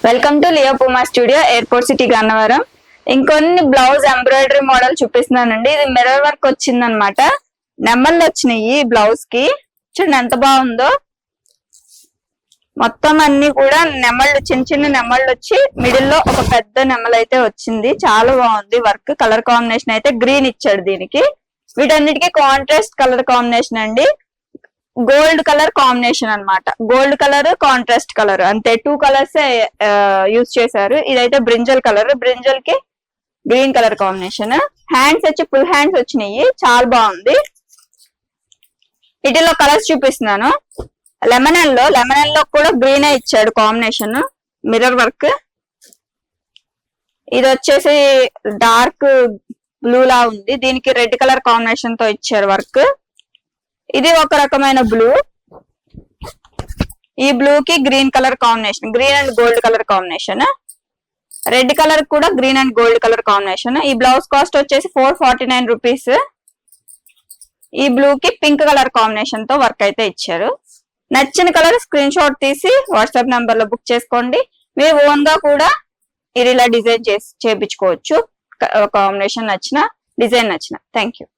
Welcome to Leo Puma studio, airport city Gannavaram. ఇంకొన్ని blouse embroidery model చూపిస్తున్నానండి. ఇది mirror work వచ్చింది అనమాట. నెమళ్ళు వచ్చినాయి బ్లౌజ్ కి. చూడండి ఎంత బాగుందో. మొత్తం అన్ని కూడా నెమళ్ళు, చిన్న చిన్న నెమళ్ళు వచ్చి మిడిల్ లో ఒక పెద్ద నెమలు అయితే వచ్చింది. చాలా బాగుంది వర్క్. కలర్ కాంబినేషన్ అయితే గ్రీన్ ఇచ్చాడు దీనికి. వీటన్నిటికీ కాంట్రాస్ట్ కలర్ కాంబినేషన్ అండి. గోల్డ్ కలర్ కాంబినేషన్ అన్నమాట. గోల్డ్ కలర్, కాంట్రాస్ట్ కలర్ అంతే, 2 కలర్స్ యూజ్ చేశారు. ఇదైతే బ్రింజల్ కలర్, బ్రింజల్ కి గ్రీన్ కలర్ కాంబినేషన్. హ్యాండ్స్ వచ్చి ఫుల్ హ్యాండ్స్ వచ్చినాయి, చాలా బాగుంది. వీటిలో కలర్స్ చూపిస్తున్నాను. లెమనన్ లో కూడా గ్రీన్ ఇచ్చాడు కాంబినేషన్, మిర్రర్ వర్క్. ఇది వచ్చేసి డార్క్ బ్లూ లా ఉంది, దీనికి రెడ్ కలర్ కాంబినేషన్ తో ఇచ్చారు వర్క్. ఇది ఒక రకమైన బ్లూ. ఈ బ్లూ కి green colour combination, green and gold colour combination. Red colour కూడా green and gold colour combination. ఈ బ్లౌజ్ కాస్ట్ వచ్చేసి 449 రూపీస్. ఈ బ్లూ కి పింక్ కలర్ కాంబినేషన్ తో వర్క్ అయితే ఇచ్చారు. నచ్చిన కలర్ స్క్రీన్ షాట్ తీసి వాట్సాప్ నంబర్ లో బుక్ చేసుకోండి. మీరు ఓన్ గా కూడా ఇది ఇలా డిజైన్ చేయించుకోవచ్చు. కాంబినేషన్ నచ్చిన, డిజైన్ నచ్చిన. Thank you.